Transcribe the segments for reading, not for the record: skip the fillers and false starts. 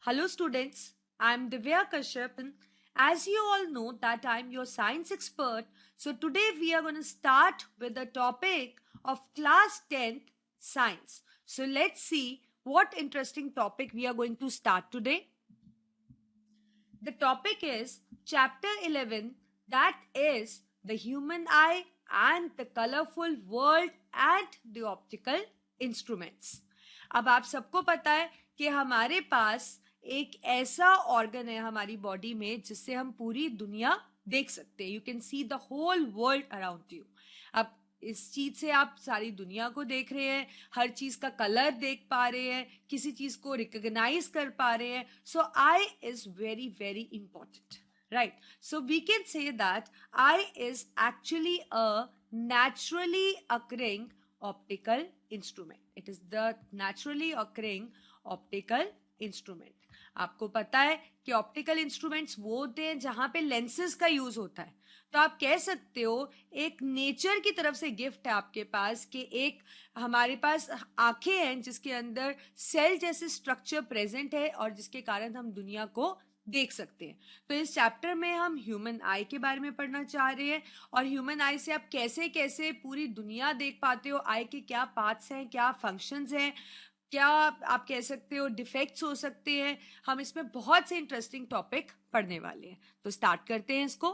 Hello students, I am Divya Kashyap. As you all know that I am your science expert, so today we are going to start with the topic of class 10th science. So let's see what interesting topic we are going to start today. The topic is chapter 11, that is the human eye and the colorful world and the optical instruments. अब आप सबको पता है कि हमारे पास एक ऐसा organ है हमारी बॉडी में जिससे हम पूरी दुनिया देख सकते हैं. You can see the whole world around you. अब इस चीज से आप सारी दुनिया को देख रहे हैं, हर चीज का कलर देख पा रहे हैं, किसी चीज को रिकॉग्नाइज कर पा रहे हैं. So eye is very very important, right? So we can say that eye is actually a naturally occurring optical instrument. It is the naturally occurring optical instrument. आपको पता है कि ऑप्टिकल इंस्ट्रूमेंट्स वो होते हैं जहां पे लेंसेज का यूज होता है. तो आप कह सकते हो एक नेचर की तरफ से गिफ्ट है आपके पास कि एक हमारे पास आंखें हैं जिसके अंदर सेल जैसे स्ट्रक्चर प्रेजेंट है और जिसके कारण हम दुनिया को देख सकते हैं. तो इस चैप्टर में हम ह्यूमन आई के बारे में पढ़ना चाह रहे हैं और ह्यूमन आई से आप कैसे कैसे पूरी दुनिया देख पाते हो, आई के क्या पार्ट्स हैं, क्या फंक्शंस हैं, क्या आप कह सकते हो डिफेक्ट्स हो सकते हैं. हम इसमें बहुत से इंटरेस्टिंग टॉपिक पढ़ने वाले हैं. तो स्टार्ट करते हैं इसको.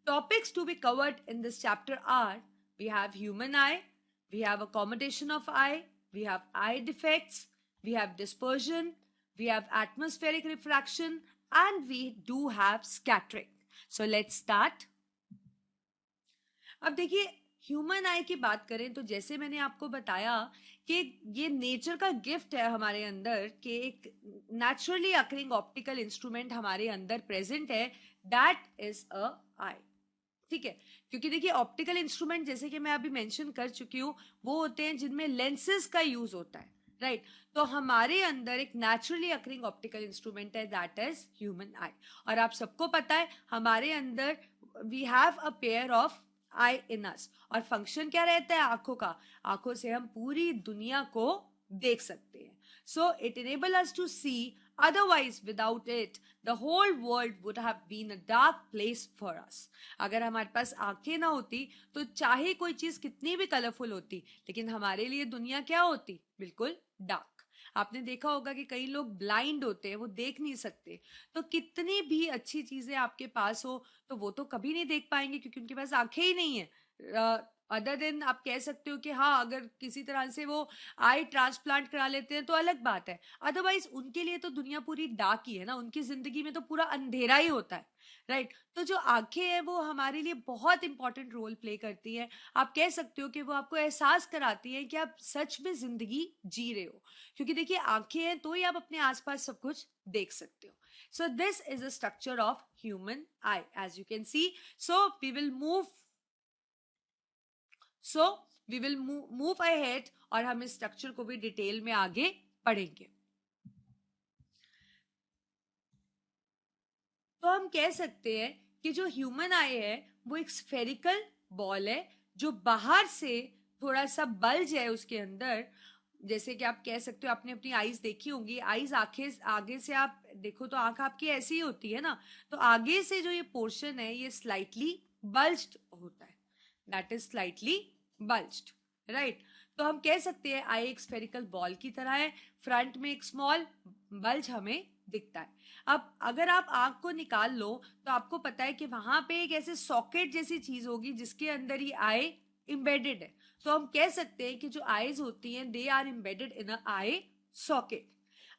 Topics to be covered in this chapter are, we have human eye, we have accommodation of eye, we have eye defects, we have dispersion, we have atmospheric refraction, and we do have scattering. So let's start. अब देखिए human आई की बात करें तो जैसे मैंने आपको बताया कि ये नेचर का गिफ्ट है हमारे अंदर कि एक नेचुरली अकरिंग ऑप्टिकल इंस्ट्रूमेंट हमारे अंदर प्रेजेंट है, दैट इज अ आई. ठीक है, क्योंकि देखिए ऑप्टिकल इंस्ट्रूमेंट जैसे कि मैं अभी मेंशन कर चुकी हूँ वो होते हैं जिनमें लेंसेज का यूज होता है, राइट? तो हमारे अंदर एक नेचुरली अकरिंग ऑप्टिकल इंस्ट्रूमेंट है, दैट इज ह्यूमन आई. और आप सबको पता है हमारे अंदर we have a pair of eye in us. और फंक्शन क्या रहता है आंखों का? आंखों से हम पूरी दुनिया को देख सकते हैं. So it enable us to see, otherwise without it the whole world would have been a dark place for us. अगर हमारे पास आंखें ना होती तो चाहे कोई चीज कितनी भी कलरफुल होती लेकिन हमारे लिए दुनिया क्या होती? बिल्कुल डार्क. आपने देखा होगा कि कई लोग ब्लाइंड होते हैं, वो देख नहीं सकते. तो कितनी भी अच्छी चीजें आपके पास हो तो वो तो कभी नहीं देख पाएंगे क्योंकि उनके पास आंखें ही नहीं है. अदर देन आप कह सकते हो कि हाँ अगर किसी तरह से वो आई ट्रांसप्लांट करा लेते हैं तो अलग बात है. अदरवाइज उनके लिए तो दुनिया पूरी डार्क ही है ना, उनकी जिंदगी में तो पूरा अंधेरा ही होता है, राइट? तो जो आंखें हैं वो हमारे लिए बहुत इंपॉर्टेंट रोल प्ले करती है. आप कह सकते हो कि वो आपको एहसास कराती है कि आप सच में जिंदगी जी रहे हो, क्योंकि देखिए आंखें हैं तो ही आप अपने आसपास सब कुछ देख सकते हो. So this is a structure of human eye as you can see. So we will move ahead और हम इस स्ट्रक्चर को भी डिटेल में आगे पढ़ेंगे. तो हम कह सकते हैं कि जो ह्यूमन आई है वो एक स्फेरिकल बॉल है जो बाहर से थोड़ा सा बल्ज है उसके अंदर. जैसे कि आप कह सकते हो, आपने अपनी आईज देखी होंगी, आईज आंखें आगे से आप देखो तो आंख आपकी ऐसी ही होती है ना, तो आगे से जो ये पोर्शन है ये स्लाइटली बल्ज्ड होता है, that is slightly bulged, right? तो हम कह सकते हैं आई एक स्फेरिकल बॉल की तरह है, फ्रंट में एक स्मॉल बल्ज हमें दिखता है. अब अगर आप आंख को निकाल लो तो आपको पता है कि वहां पे एक ऐसे सॉकेट जैसी चीज होगी जिसके अंदर ही आई इम्बेडेड है. तो हम कह सकते हैं कि जो आईज होती हैं they are embedded in a eye socket.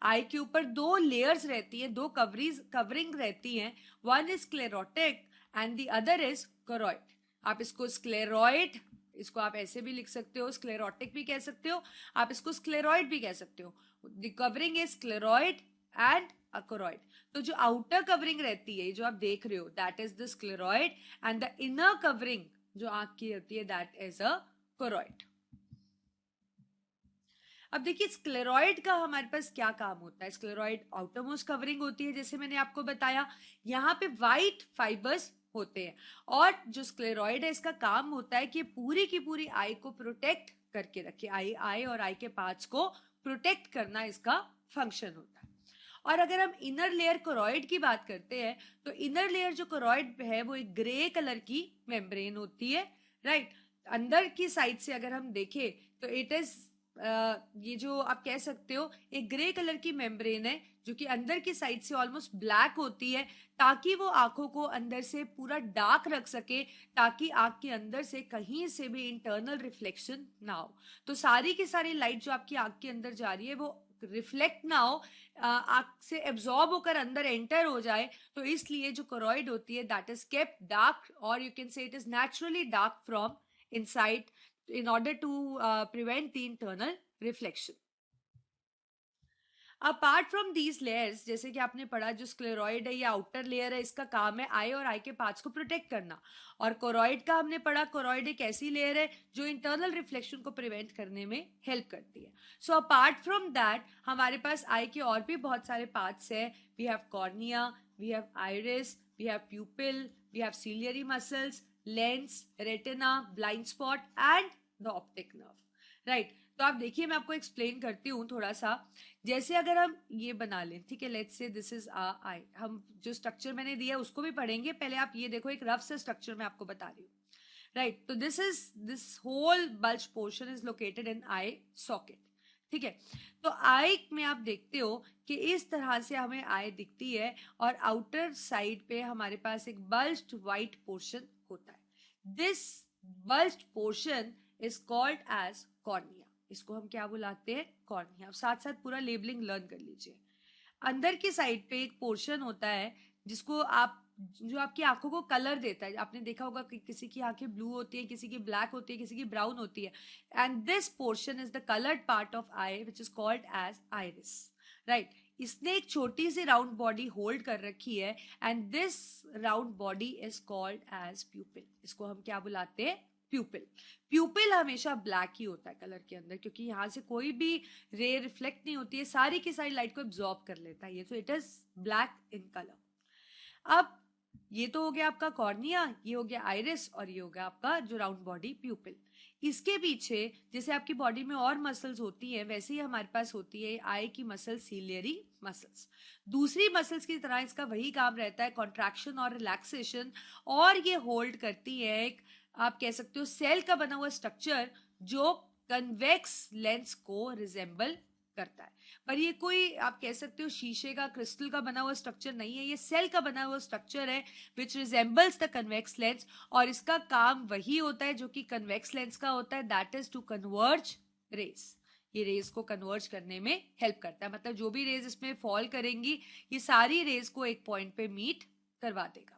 Eye के ऊपर दो लेयर्स रहती हैं, दो कवरिंग रहती हैं. One is sclerotic and the other is choroid. आप इसको स्क्लेरॉइड, इसको आप ऐसे भी लिख सकते हो, स्क्लेरोटिक भी कह सकते हो, आप इसको स्क्लेरॉइड भी कह सकते हो. The covering is scleroid and a choroid. तो जो आउटर कवरिंग रहती है जो आप देख रहे हो that is the scleroid and the inner covering जो आंख की होती है दैट इज अ कोरॉइड. अब देखिए स्क्लेरॉइड का हमारे पास क्या काम होता है. स्क्लेरॉइड आउटरमोस्ट कवरिंग होती है जैसे मैंने आपको बताया, यहाँ पे व्हाइट फाइबर्स होते हैं और जो स्क्लेरॉइड है इसका काम होता है कि पूरी की पूरी आई को प्रोटेक्ट करके रखे. आई और आई के पार्ट्स को प्रोटेक्ट करना इसका फंक्शन होता है। और अगर हम इनर लेयर कोरॉइड की बात करते हैं तो इनर लेयर जो कोरॉइड है वो एक ग्रे कलर की मेम्ब्रेन होती है, राइट। अंदर की साइड से अगर हम देखें तो इट इज ये जो आप कह सकते हो एक ग्रे कलर की मेम्ब्रेन है जो कि अंदर की साइड से ऑलमोस्ट ब्लैक होती है, ताकि वो आंखों को अंदर से पूरा डार्क रख सके, ताकि आंख के अंदर से कहीं से भी इंटरनल रिफ्लेक्शन ना हो। तो सारी की सारी लाइट जो आपकी आंख के अंदर जा रही है वो रिफ्लेक्ट ना हो, आंख से एब्जॉर्ब होकर अंदर एंटर हो जाए। तो इसलिए जो कोरॉइड होती है दैट इज केप्ट डार्क, और यू कैन से it is naturally dark from inside in order to prevent the internal reflection. Apart from these layers, जैसे कि आपने पढ़ा जो स्क्लेरॉइड है ये आउटर लेयर है, इसका काम है आई और आई के पार्ट्स को प्रोटेक्ट करना। और कोरॉइड का हमने पढ़ा, कोरॉइड एक ऐसी लेयर है जो इंटरनल रिफ्लेक्शन को प्रिवेंट करने में हेल्प करती है। सो अपार्ट फ्रॉम दैट हमारे पास आई के और भी बहुत सारे पार्ट्स है। We have cornea, we have iris, we have pupil, we have ciliary muscles, lens, retina, blind spot and the optic nerve, right. तो आप देखिए मैं आपको एक्सप्लेन करती हूँ थोड़ा सा। जैसे अगर हम ये बना लें, ठीक है, let's say this is I, हम जो स्ट्रक्चर मैंने दिया उसको भी पढ़ेंगे, पहले आप ये देखो एक रफ से स्ट्रक्चर मैं आपको बता रही हूँ, राइट। तो this whole bulge portion is located in eye socket, ठीक है। तो आई में आप देखते हो कि इस तरह से हमें आई दिखती है और आउटर साइड पे हमारे पास एक बल्ज्ड व्हाइट पोर्शन होता है। This bulged portion is called as cornea. इसको हम क्या बुलाते हैं? कॉर्निया। अब साथ साथ पूरा लेबलिंग लर्न कर लीजिए। अंदर की साइड पे एक पोर्शन होता है जिसको आप, जो आपकी आंखों को कलर देता है। आपने देखा होगा कि किसी की आंखें ब्लू होती है, किसी की ब्लैक होती है, किसी की ब्राउन होती है, and this portion is the coloured part of eye which is called as iris, right. इसने एक छोटी सी राउंड बॉडी होल्ड कर रखी है and this round body is called as pupil. इसको हम क्या बुलाते हैं? प्यूपिल। प्यूपिल हमेशा ब्लैक ही होता है कलर के अंदर, क्योंकि यहाँ से कोई भी रे रिफ्लेक्ट नहीं होती है, सारी की सारी लाइट को एब्जॉर्ब कर लेता है ये, तो it is black in colour. अब ये तो हो गया आपका कॉर्निया, ये हो गया आइरिस, और ये हो गया आपका जो राउंड बॉडी प्यूपिल। इसके पीछे जैसे आपकी बॉडी में और मसल्स होती हैं, वैसे ही हमारे पास होती है आई की मसल, सीलियरी मसल्स। दूसरी मसल्स की तरह इसका वही काम रहता है, कॉन्ट्रैक्शन और रिलैक्सेशन, और ये होल्ड करती है एक, आप कह सकते हो सेल का बना हुआ स्ट्रक्चर जो कन्वेक्स लेंस को रिजेंबल करता है। पर ये कोई आप कह सकते हो शीशे का, क्रिस्टल का बना हुआ स्ट्रक्चर नहीं है, ये सेल का बना हुआ स्ट्रक्चर है विच रिजेंबल्स द कन्वेक्स लेंस, और इसका काम वही होता है जो कि कन्वेक्स लेंस का होता है, that is to converge rays. ये रेज को कन्वर्ज करने में हेल्प करता है, मतलब जो भी रेज इसमें फॉल करेंगी ये सारी रेज को एक पॉइंट पे मीट करवा देगा,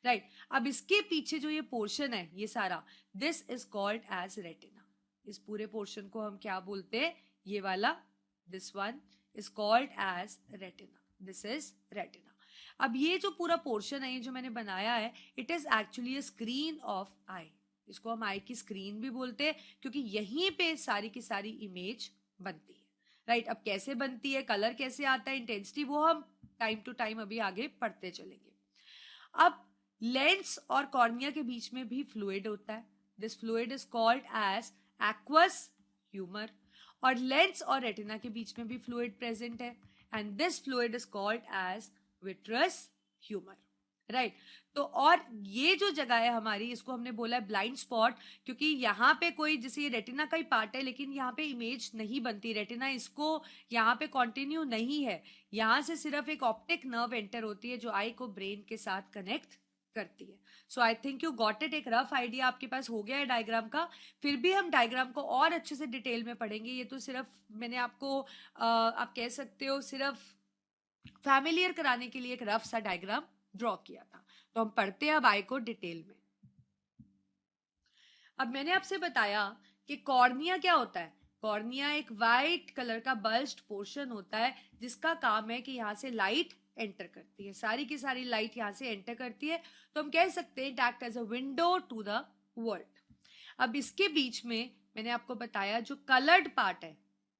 राइट। अब इसके पीछे जो ये पोर्शन है ये सारा, this is called as retina. इस पूरे पोर्शन को हम क्या बोलते हैं? ये वाला, this one is called as retina. This is retina. अब ये जो पूरा पोर्शन है, ये जो मैंने बनाया है, it is actually a screen of eye. इसको हम आई की स्क्रीन भी बोलते हैं, क्योंकि यहीं पे सारी की सारी इमेज बनती है, राइट। अब कैसे बनती है, कलर कैसे आता है, इंटेंसिटी, वो हम टाइम टू टाइम अभी आगे पढ़ते चलेंगे। अब लेंस और कॉर्निया के बीच में भी फ्लूइड होता है। This fluid is called as aqueous humour. और लेंस और रेटिना के बीच में भी फ्लूइड प्रेजेंट है, and this fluid is called as vitreous humour, right. तो और ये जो जगह है हमारी, इसको हमने बोला है ब्लाइंड स्पॉट, क्योंकि यहाँ पे कोई, जैसे ये रेटिना का ही पार्ट है लेकिन यहाँ पे इमेज नहीं बनती, रेटिना इसको यहाँ पे कंटिन्यू नहीं है, यहाँ से सिर्फ एक ऑप्टिक नर्व एंटर होती है जो आई को ब्रेन के साथ कनेक्ट करती है। So I think you got it. एक रफ आइडिया आपके पास हो गया है डायग्राम का। फिर भी हम डायग्राम को और अच्छे से डिटेल में पढ़ेंगे, ये तो सिर्फ मैंने आपको आप कह सकते हो सिर्फ फैमिलियर कराने के लिए एक रफ सा डायग्राम ड्रॉ किया था। तो हम पढ़ते हैं अब आई को डिटेल में। अब मैंने आपसे बताया कि कॉर्निया क्या होता है। कॉर्निया एक वाइट कलर का बल्ज्ड पोर्शन होता है जिसका काम है कि यहाँ से लाइट एंटर करती है, सारी की सारी लाइट यहाँ से एंटर करती है। तो हम कह सकते हैं it act as a window to the world. अब इसके बीच में मैंने आपको बताया जो कलर्ड पार्ट है,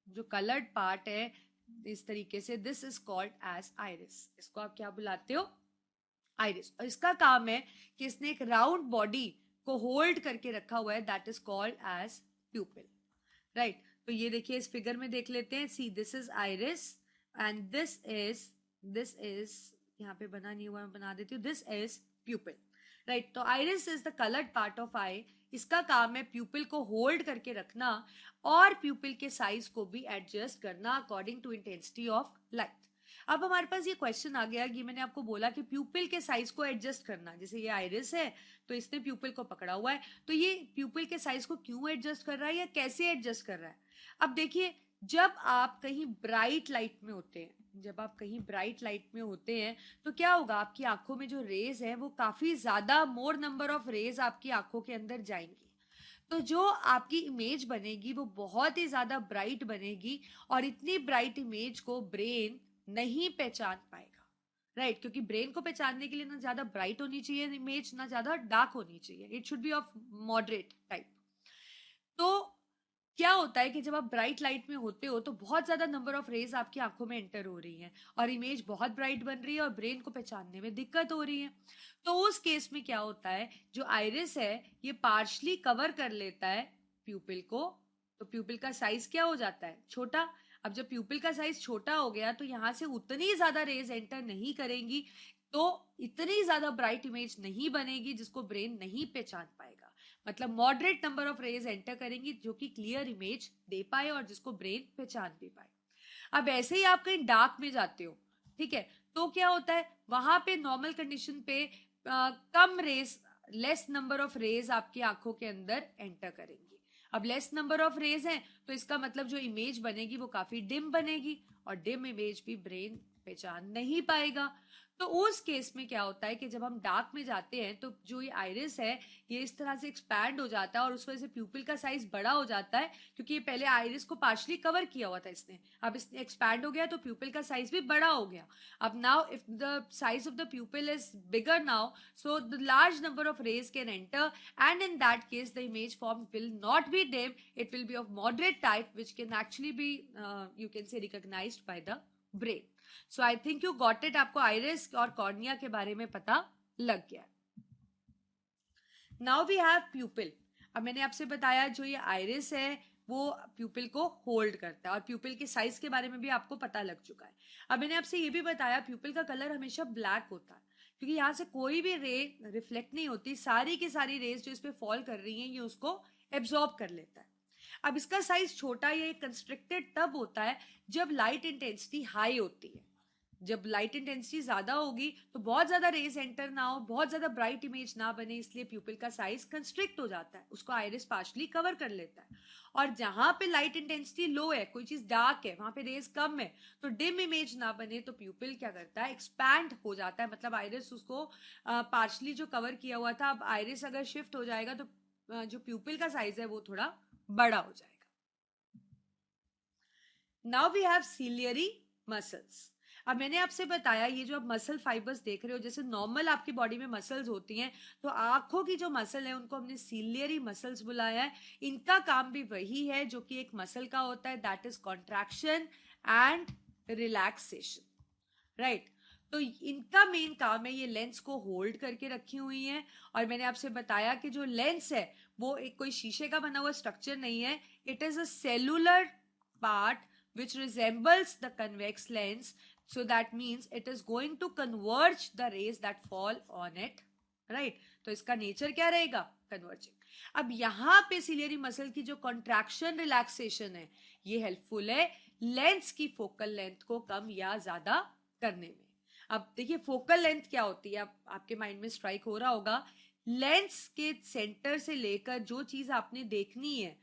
जो कलर्ड पार्ट है इस तरीके से, this is called as iris. इसको आप क्या बुलाते हो? आइरिस। और इसका काम है कि इसने एक राउंड बॉडी को होल्ड करके रखा हुआ है, that is called as pupil, right. तो ये देखिए इस फिगर में देख लेते हैं, see this is iris, and this is यहाँ पे बना नहीं हुआ, मैं बना देती हूँ, दिस इज प्यूपिल, राइट। तो iris is the coloured part of eye. इसका काम है प्यूपिल को होल्ड करके रखना और प्यूपिल के साइज को भी एडजस्ट करना according to intensity of light. अब हमारे पास ये क्वेश्चन आ गया कि मैंने आपको बोला कि प्यूपिल के साइज को एडजस्ट करना, जैसे ये आइरिस है तो इसने प्यूपिल को पकड़ा हुआ है, तो ये प्यूपिल के साइज को क्यों एडजस्ट कर रहा है या कैसे एडजस्ट कर रहा है। अब देखिए, जब आप कहीं ब्राइट लाइट में होते हैं, जब आप कहीं ब्राइट लाइट में होते हैं तो क्या होगा, आपकी आंखों में जो रेज है वो काफी ज्यादा मोर नंबर ऑफ रेज आपकी आंखों के अंदर जाएंगी, तो जो आपकी इमेज बनेगी वो बहुत ही ज्यादा ब्राइट बनेगी और इतनी ब्राइट इमेज को ब्रेन नहीं पहचान पाएगा, राइट। क्योंकि ब्रेन को पहचानने के लिए ना ज्यादा ब्राइट होनी चाहिए इमेज, ना ज्यादा डार्क होनी चाहिए, it should be of moderate type. तो क्या होता है कि जब आप ब्राइट लाइट में होते हो तो बहुत ज्यादा नंबर ऑफ रेज आपकी आंखों में एंटर हो रही हैं और इमेज बहुत ब्राइट बन रही है और ब्रेन को पहचानने में दिक्कत हो रही है। तो उस केस में क्या होता है, जो आइरिस है ये पार्शली कवर कर लेता है प्यूपिल को, तो प्यूपिल का साइज क्या हो जाता है, छोटा। अब जब प्यूपिल का साइज छोटा हो गया तो यहां से उतनी ज्यादा रेज एंटर नहीं करेंगी, तो इतनी ज्यादा ब्राइट इमेज नहीं बनेगी जिसको ब्रेन नहीं पहचान पाएगा। मतलब moderate number of rays enter करेंगी जो कि क्लियर इमेज दे पाए और जिसको ब्रेन पहचान भी पाए। अब ऐसे ही आप कहीं डार्क में जाते हो, ठीक है, तो क्या होता है, वहां पे नॉर्मल कंडीशन पे कम rays, less number of rays आपकी आंखों के अंदर एंटर करेंगी। अब लेस नंबर ऑफ रेज हैं तो इसका मतलब जो इमेज बनेगी वो काफी डिम बनेगी और डिम इमेज भी ब्रेन पहचान नहीं पाएगा। तो उस केस में क्या होता है कि जब हम डार्क में जाते हैं तो जो ये आइरिस है ये इस तरह से एक्सपैंड हो जाता है और उस वजह से प्यूपिल का साइज बड़ा हो जाता है, क्योंकि ये पहले आइरिस को पार्शली कवर किया हुआ था इसने, अब इसने एक्सपैंड हो गया तो प्यूपिल का साइज भी बड़ा हो गया। अब now if the size of the प्यूपिल is bigger now, so the large number of rays can enter, and in that case the image formed will not be dim, it will be of moderate type which can actually be you can say recognized by the brain. So I think you got it, आपको iris और cornea के बारे में पता लग गया। Now we have pupil. अब मैंने आपसे बताया जो ये आइरिस है वो प्यूपिल को होल्ड करता है और प्यूपिल के साइज के बारे में भी आपको पता लग चुका है। अब मैंने आपसे ये भी बताया प्यूपिल का कलर हमेशा ब्लैक होता है क्योंकि यहाँ से कोई भी रे रिफ्लेक्ट नहीं होती, सारी की सारी रेज जो इस पे फॉल कर रही हैं ये उसको एब्जॉर्ब कर लेता है। अब इसका साइज छोटा या कंस्ट्रिक्टेड तब होता है जब लाइट इंटेंसिटी हाई होती है। जब लाइट इंटेंसिटी ज्यादा होगी तो बहुत ज्यादा रेज एंटर ना हो, बहुत ज्यादा ब्राइट इमेज ना बने, इसलिए प्यूपिल का साइज कंस्ट्रिक्ट हो जाता है, उसको आइरिस पार्शली कवर कर लेता है। और जहां पे लाइट इंटेंसिटी लो है, कोई चीज डार्क है, वहां पे रेज कम है, तो डिम इमेज ना बने तो प्यूपिल क्या करता है, एक्सपैंड हो जाता है। मतलब आइरिस उसको पार्शली जो कवर किया हुआ था, अब आइरिस अगर शिफ्ट हो जाएगा तो जो प्यूपिल का साइज है वो थोड़ा बड़ा हो जाएगा। Now we have ciliary muscles. अब मैंने आपसे बताया ये जो आप मसल फाइबर्स देख रहे हो, जैसे नॉर्मल आपकी बॉडी में मसल्स होती हैं, तो आंखों की जो मसल है उनको हमने सीलियरी मसल्स बुलाया है। इनका काम भी वही है जो कि एक मसल का होता है, that is contraction and relaxation, right. तो इनका मेन काम है ये लेंस को होल्ड करके रखी हुई है। और मैंने आपसे बताया कि जो लेंस है वो एक कोई शीशे का बना हुआ स्ट्रक्चर नहीं है, it is a cellular part which resembles the convex lens, so that means it is going to converge the rays that fall on it, right? तो इसका नेचर क्या रहेगा, कन्वर्जिंग। अब यहाँ पे सिलियरी मसल की जो कॉन्ट्रैक्शन रिलैक्सेशन है ये हेल्पफुल है लेंस की फोकल लेंथ को कम या ज्यादा करने में। अब देखिए फोकल लेंथ क्या होती है, अब आपके माइंड में स्ट्राइक हो रहा होगा, लेंस के सेंटर से लेकर जो चीज आपने देखनी है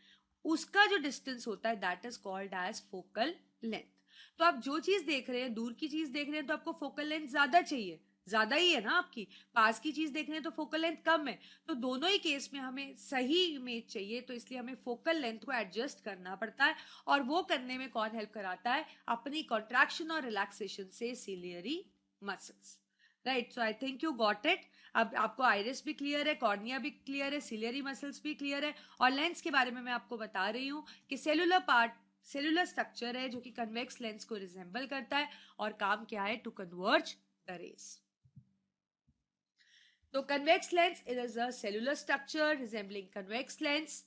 उसका जो डिस्टेंस होता है that is called as focal length. तो आप जो चीज देख रहे हैं, दूर की चीज देख रहे हैं, तो आपको फोकल लेंथ ज्यादा चाहिए, ज्यादा ही है ना आपकी। पास की चीज देख रहे हैं तो फोकल लेंथ कम है, तो दोनों ही केस में हमें सही इमेज चाहिए, तो इसलिए हमें फोकल लेंथ को एडजस्ट करना पड़ता है। और वो करने में कौन हेल्प कराता है, अपनी कॉन्ट्रैक्शन और रिलैक्सेशन से ciliary muscles, right. So I think you got it. अब आपको आइरिस भी क्लियर है, कॉर्निया भी क्लियर है, सिलियरी मसल्स भी क्लियर है, और लेंस के बारे में मैं आपको बता रही हूँ कि सेलुलर पार्ट, सेलुलर स्ट्रक्चर है जो कि कन्वेक्स लेंस को रिजेंबल करता है और काम क्या है, टू कन्वर्ज द रेज। तो convex lens is a cellular structure resembling convex lens.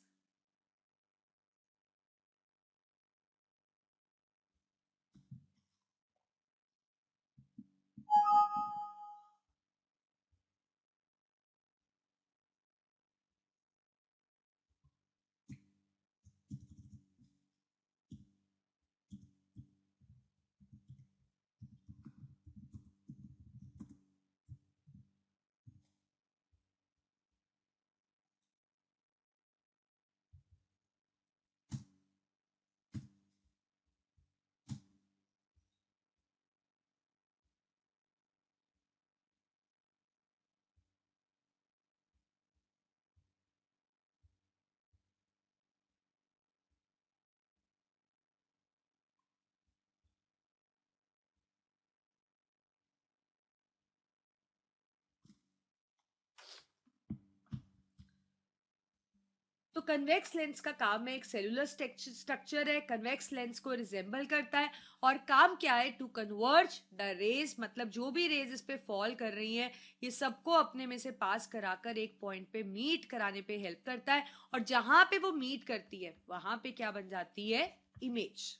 तो कन्वेक्स लेंस का काम है, एक सेलुलर स्ट्रक्चर है, कन्वेक्स लेंस को रिजेंबल करता है और काम क्या है, टू कन्वर्ज द रेज, मतलब जो भी रेज इस पे फॉल कर रही हैं ये सबको अपने में से पास कराकर एक पॉइंट पे मीट कराने पे हेल्प करता है, और जहां पे वो मीट करती है वहां पे क्या बन जाती है, इमेज।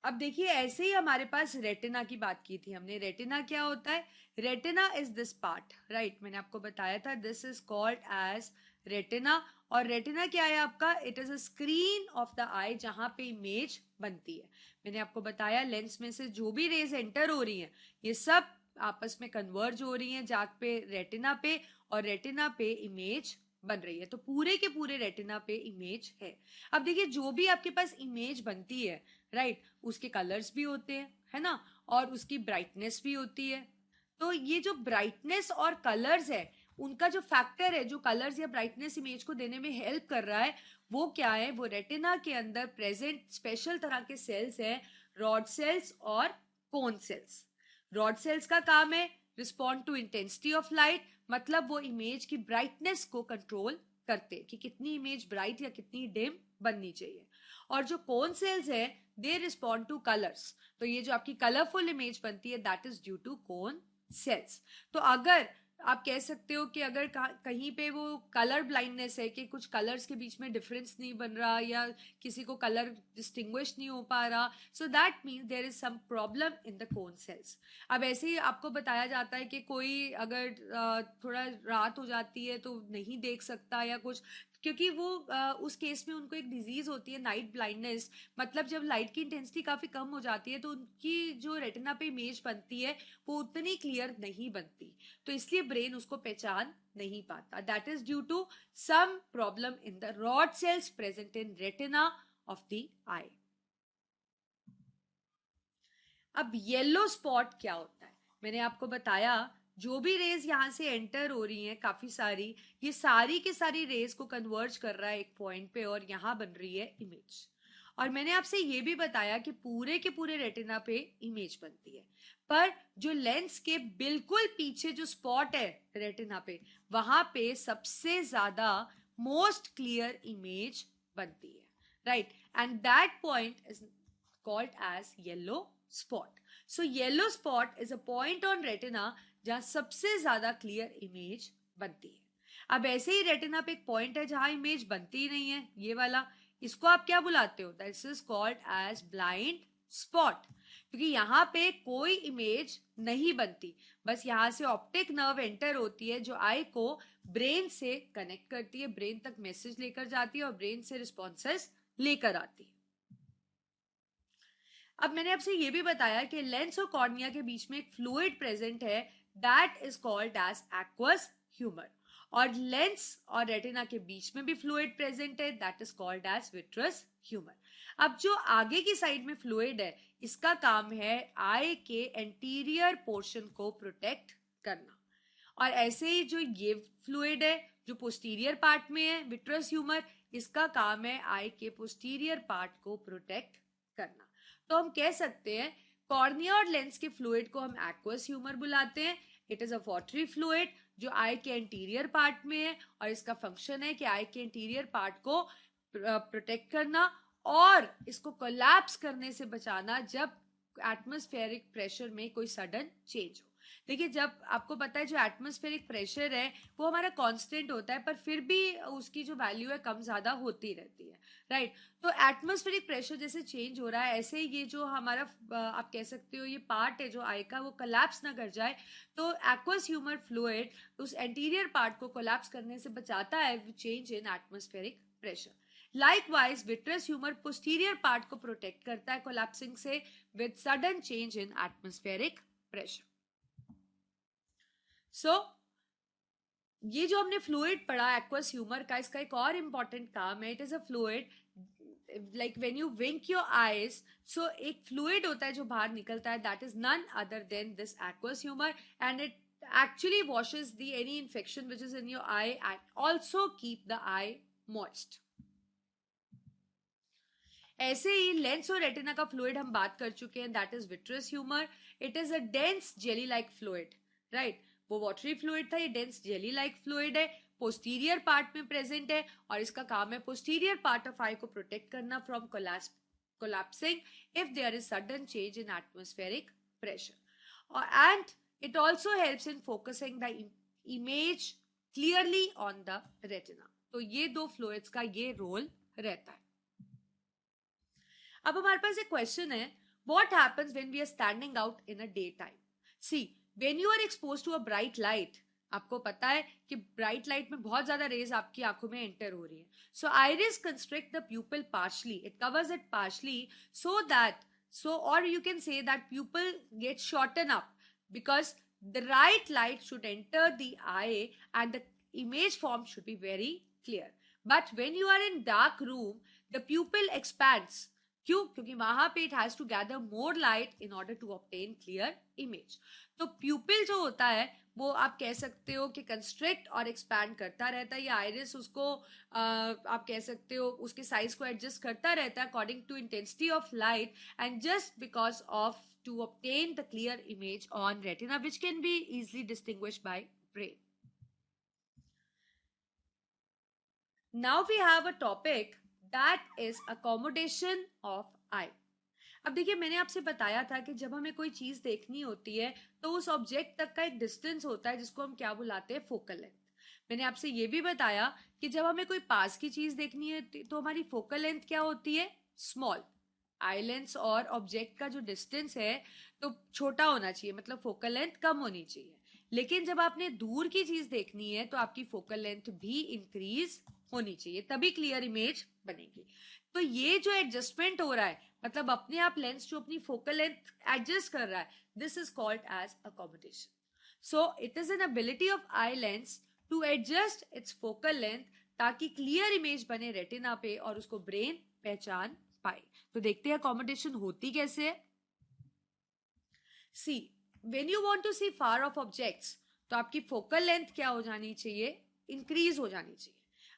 अब देखिए ऐसे ही हमारे पास रेटिना की बात की थी हमने। रेटिना क्या होता है, retina is this part, right, मैंने आपको बताया था this is called as retina. और रेटिना क्या है आपका, it is a screen of the eye जहां पे इमेज बनती है। मैंने आपको बताया लेंस में से जो भी रेज एंटर हो रही हैं ये सब आपस में कन्वर्ज हो रही हैं जाग पे रेटिना पे, और रेटिना पे इमेज बन रही है। तो पूरे के पूरे रेटिना पे इमेज है। अब देखिए जो भी आपके पास इमेज बनती है, राइट, उसके कलर्स भी होते हैं, है ना, और उसकी ब्राइटनेस भी होती है। तो ये जो ब्राइटनेस और कलर्स है उनका जो फैक्टर है, जो कलर्स या ब्राइटनेस इमेज को देने में हेल्प कर रहा है, वो क्या है, वो रेटिना के अंदर प्रेजेंट स्पेशल तरह के सेल्स हैं, रॉड सेल्स और कोन सेल्स। रॉड सेल्स का काम है respond to intensity of light, मतलब वो इमेज की ब्राइटनेस को कंट्रोल करते कि कितनी इमेज ब्राइट या कितनी डिम बननी चाहिए। और जो कोन सेल्स है दे रिस्पॉन्ड टू कलर्स, तो ये जो आपकी कलरफुल इमेज बनती है that is due to cone cells. तो अगर आप कह सकते हो कि अगर कहीं पे वो कलर ब्लाइंडनेस है कि कुछ कलर्स के बीच में डिफरेंस नहीं बन रहा या किसी को कलर डिस्टिंग्विश नहीं हो पा रहा, so that means there is some problem in the cone cells. अब ऐसे ही आपको बताया जाता है कि कोई अगर थोड़ा रात हो जाती है तो नहीं देख सकता या कुछ, क्योंकि वो उस केस में उनको एक डिजीज होती है नाइट ब्लाइंडनेस, मतलब जब लाइट की इंटेंसिटी काफी कम हो जाती है तो उनकी जो रेटिना पे इमेज बनती है वो उतनी क्लियर नहीं बनती, तो इसलिए ब्रेन उसको पहचान नहीं पाता। That is due to some problem in the rod cells present in retina of the eye. अब येलो स्पॉट क्या होता है, मैंने आपको बताया जो भी रेज यहां से एंटर हो रही हैं काफी सारी, ये सारी की सारी रेज को कन्वर्ज कर रहा है एक पॉइंट पे और यहां बन रही है इमेज। और मैंने आपसे ये भी बताया कि पूरे के पूरे रेटिना पे इमेज बनती है, पर जो लेंस के बिल्कुल पीछे जो स्पॉट है रेटिना पे, वहां पे सबसे ज्यादा मोस्ट क्लियर इमेज बनती है, right, and that point is called as yellow spot. So yellow spot is a point on retina जहां सबसे ज्यादा क्लियर इमेज बनती है। अब ऐसे ही रेटिना पे एक पॉइंट है जहां इमेज बनती ही नहीं है, ये वाला, इसको आप क्या बुलाते हो, this is called as blind spot, क्योंकि यहाँ पे कोई इमेज नहीं बनती, बस यहाँ से ऑप्टिक नर्व एंटर होती है जो आई को ब्रेन से कनेक्ट करती है, ब्रेन तक मैसेज लेकर जाती है और ब्रेन से रिस्पॉन्सेस लेकर आती है। अब मैंने आपसे ये भी बताया कि लेंस और कॉर्निया के बीच में एक फ्लूइड प्रेजेंट है that is called as aqueous humour, और लेंस और रेटिना के बीच में भी फ्लूइड प्रेजेंट है that is called as vitreous humour. अब जो आगे की साइड में फ्लूइड है इसका काम है आई के एंटीरियर पोर्शन को प्रोटेक्ट करना, और ऐसे ही जो ये फ्लूइड है जो पोस्टीरियर पार्ट में है विट्रस ह्यूमर, इसका काम है आई के पोस्टीरियर पार्ट को प्रोटेक्ट करना। तो हम कह सकते हैं कॉर्निया और लेंस के फ्लूइड को हम एक्वस ह्यूमर बुलाते हैं। It is a watery fluid जो आई के इंटीरियर पार्ट में है और इसका फंक्शन है कि आई के इंटीरियर पार्ट को प्रोटेक्ट करना और इसको कोलैप्स करने से बचाना जब एटमॉस्फेरिक प्रेशर में कोई सडन चेंज हो। देखिए जब आपको पता है जो एटमॉस्फेरिक प्रेशर है वो हमारा कांस्टेंट होता है, पर फिर भी उसकी जो वैल्यू है कम ज्यादा होती रहती है, राइट। तो एटमॉस्फेरिक प्रेशर जैसे चेंज हो रहा है ऐसे ये जो हमारा आप कह सकते हो ये पार्ट है जो आई का वो कोलैप्स ना कर जाए, तो एक्वस ह्यूमर फ्लूइड उस एंटीरियर पार्ट को कोलैप्स करने से बचाता है change in atmospheric pressure. Likewise vitreous humour posterior part को प्रोटेक्ट करता है कोलैप्सिंग से with sudden change in atmospheric pressure. So ये जो हमने फ्लूइड पढ़ा एक्वस ह्यूमर का, इसका एक और इंपॉर्टेंट काम है, it is a fluid like when you wink your eyes, so एक फ्लूइड होता है जो बाहर निकलता है that is none other than this aqueous humour and it actually washes the any infection which is in your eye and also keep the eye moist. ऐसे ही lens और retina का फ्लूइड हम बात कर चुके हैं, that is vitreous humour. It is a dense jelly like fluid, right. वो watery fluid था, ये डेंस जेली लाइक फ्लूइड है, पोस्टीरियर पार्ट में प्रेजेंट है और इसका काम है पोस्टीरियर पार्ट ऑफ आई को प्रोटेक्ट करना from collapsing if there is sudden change in atmospheric pressure. And it also helps in focusing the image clearly on the retina. तो ये दो फ्लूइड्स का ये रोल रहता है. अब हमारे पास एक क्वेश्चन है, what happens when we are standing out in a daytime? See, when you are exposed to a bright light, आपको पता है कि ब्राइट लाइट में बहुत ज्यादा रेज आपकी आंखों में एंटर हो रही है. So iris constrict the pupil partially, it covers it partially, so or you can say that pupil gets shorten up because the right light should enter the eye and the image form should be very clear. But when you are in dark room, the pupil expands. क्यों? क्योंकि वहां पे it has to gather more light in order to obtain clear image. तो pupil जो होता है वो आप कह सकते हो कि कंस्ट्रिक्ट और एक्सपैंड करता रहता है. या आइरिस उसको आप कह सकते हो उसके साइज को एडजस्ट करता रहता है according to intensity of light and just because of to obtain the clear image on retina which can be easily distinguished by brain. Now we have a topic that is accommodation of eye. अब देखिए, मैंने आपसे बताया था कि जब हमें कोई चीज देखनी होती है तो उस ऑब्जेक्ट तक का एक डिस्टेंस होता है जिसको हम क्या बुलाते हैं, फोकल लेंथ. मैंने आपसे ये भी बताया कि जब हमें कोई पास की चीज देखनी है तो हमारी फोकल लेंथ क्या होती है, स्मॉल. आई लेंस और ऑब्जेक्ट का जो डिस्टेंस है तो छोटा होना चाहिए, मतलब फोकल लेंथ कम होनी चाहिए. लेकिन जब आपने दूर की चीज देखनी है तो आपकी फोकल लेंथ भी इंक्रीज होनी चाहिए, तभी क्लियर इमेज बनेगी. तो ये जो एडजस्टमेंट हो रहा है, मतलब अपने आप लेंस जो अपनी फोकल लेंथ एडजस्ट कर रहा है, this is called as accommodation. So it is an ability of eye lens to adjust its focal length ताकि क्लियर इमेज बने रेटिना पे और उसको ब्रेन पहचान पाए. तो देखते हैं अकोमोडेशन होती कैसे है. See, when you want to see far of objects तो आपकी फोकल लेंथ क्या हो जानी चाहिए, इंक्रीज हो जानी चाहिए.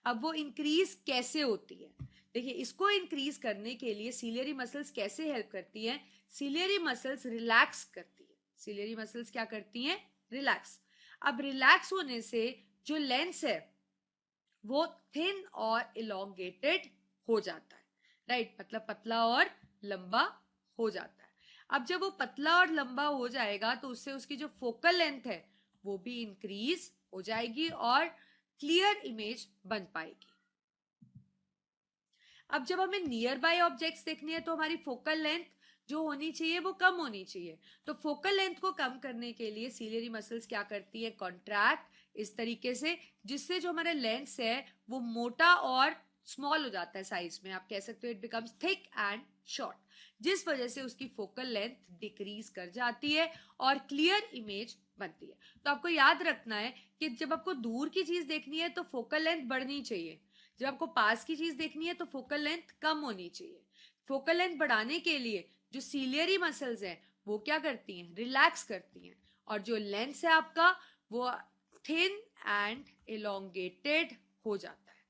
अब वो इंक्रीज कैसे होती है, देखिए इसको इंक्रीज करने के लिए सीलियरी मसल्स कैसे हेल्प करती हैं, सीलियरी मसल्स रिलैक्स करती है. सीलियरी मसल्स क्या करती हैं, रिलैक्स. अब रिलैक्स होने से जो लेंस है वो थिन और इलोंगेटेड हो जाता है, राइट. मतलब पतला और लंबा हो जाता है. अब जब वो पतला और लंबा हो जाएगा तो उससे उसकी जो फोकल लेंथ है वो भी इंक्रीज हो जाएगी और क्लियर इमेज बन पाएगी. अब जब हमें नियर बाय ऑब्जेक्ट्स देखनी है तो हमारी फोकल लेंथ जो होनी चाहिए वो कम होनी चाहिए. तो फोकल लेंथ को कम करने के लिए सीलियरी मसल्स क्या करती है, कॉन्ट्रैक्ट इस तरीके से जिससे जो हमारा लेंस है वो मोटा और स्मॉल हो जाता है साइज में. आप कह सकते हो it becomes thick and short, जिस वजह से उसकी फोकल लेंथ डिक्रीज कर जाती है और क्लियर इमेज बनती है. तो आपको याद रखना है कि जब आपको दूर की चीज देखनी है तो फोकल लेंथ बढ़नी चाहिए, जब आपको पास की चीज देखनी है तो फोकल लेंथ कम होनी चाहिए. फोकल लेंथ बढ़ाने के लिए जो सीलियरी मसल्स हैं वो क्या करती हैं, रिलैक्स करती हैं, और जो लेंस है आपका वो थिन एंड इलोंगेटेड हो जाता है,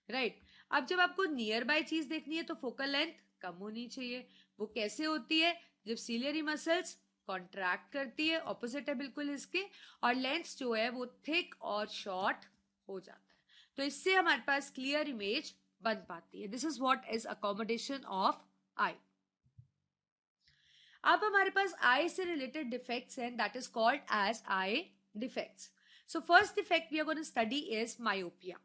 राइट. अब जब आपको नियर बाय चीज देखनी है तो फोकल लेंथ कम होनी चाहिए. वो कैसे होती है, जब सीलियरी मसल्स कॉन्ट्रैक्ट करती है, ऑपोजिट है बिल्कुल इसके, और लेंस जो है वो थिक और शॉर्ट हो जाता है. तो इससे हमारे पास क्लियर इमेज बन पाती है. This is what is accommodation of eye. अब हमारे पास आई से रिलेटेड डिफेक्ट्स हैं, that is called as eye defects. So first defect we are going to study is myopia.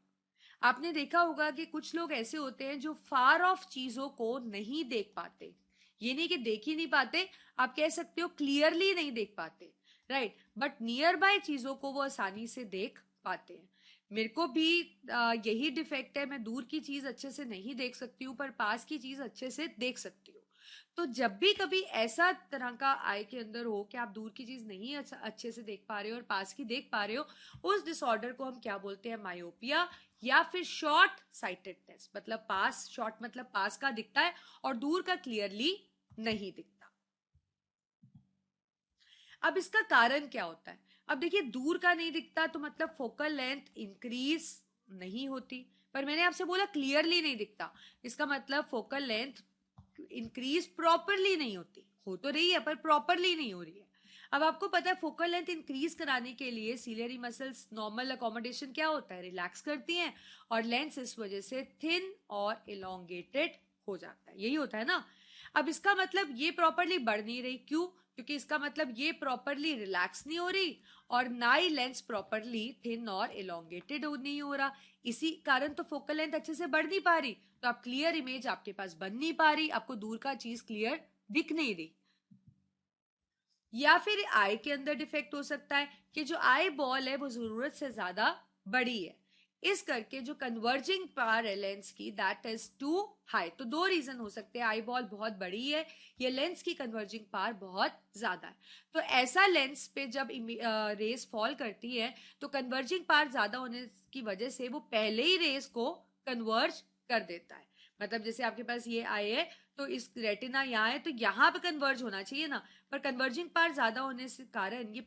आपने देखा होगा कि कुछ लोग ऐसे होते हैं जो फार ऑफ चीजों को नहीं देख पाते. ये नहीं कि देख ही नहीं पाते, आप कह सकते हो क्लियरली नहीं देख पाते, राइट. बट नियर बाय चीजों को वो आसानी से देख पाते हैं. मेरे को भी यही डिफेक्ट है, मैं दूर की चीज अच्छे से नहीं देख सकती हूँ पर पास की चीज अच्छे से देख सकती हूँ. तो जब भी कभी ऐसा तरह का आई के अंदर हो कि आप दूर की चीज नहीं अच्छे से देख पा रहे हो और पास की देख पा रहे हो, उस डिसऑर्डर को हम क्या बोलते हैं, मायोपिया या फिर शॉर्ट साइटेडनेस. मतलब पास, शॉर्ट मतलब पास का दिखता है और दूर का क्लियरली नहीं दिखता. अब इसका कारण क्या होता है, अब देखिए दूर का नहीं दिखता तो मतलब फोकल लेंथ इंक्रीज नहीं होती, पर मैंने आपसे बोला क्लियरली नहीं दिखता, इसका मतलब फोकल लेंथ इंक्रीज प्रॉपरली नहीं होती, हो तो रही है पर प्रॉपरली नहीं हो रही है। अब आपको पता है फोकल लेंथ इंक्रीज कराने के लिए सीलियरी मसल्स नॉर्मल अकोमोडेशन क्या होता है, रिलैक्स करती हैं और लेंस इस वजह से थिन और इलोंगेटेड हो जाता है, यही होता है ना। अब इसका मतलब ये प्रॉपरली बढ़ नहीं रही, क्यों? क्योंकि इसका मतलब ये प्रॉपरली रिलैक्स नहीं हो रही और ना ही लेंस प्रॉपरली थिन और इलोंगेटेड नहीं हो रहा। इसी कारण तो फोकल लेंथ अच्छे से बढ़ नहीं पा रही, तो आप क्लियर इमेज आपके पास बन नहीं पा रही, आपको दूर का चीज क्लियर दिख नहीं रही। या फिर आई के अंदर डिफेक्ट हो सकता है कि जो आई बॉल है वो जरूरत से ज्यादा बड़ी है, इस करके जो कन्वर्जिंग पावर है लेंस की दैट इज टू हाई। तो दो रीजन हो सकते हैं, आई बॉल बहुत बड़ी है या लेंस की कन्वर्जिंग पावर बहुत ज्यादा है। तो ऐसा लेंस पे जब रेस फॉल करती है तो कन्वर्जिंग पावर ज्यादा होने की वजह से वो पहले ही रेस को कन्वर्ज कर देता है। मतलब जैसे आपके पास ये आई है तो इस रेटिना यहाँ है तो यहाँ पे कन्वर्ज होना चाहिए ना, पर कन्वर्जिंग पावर ज्यादा होने से कारण ये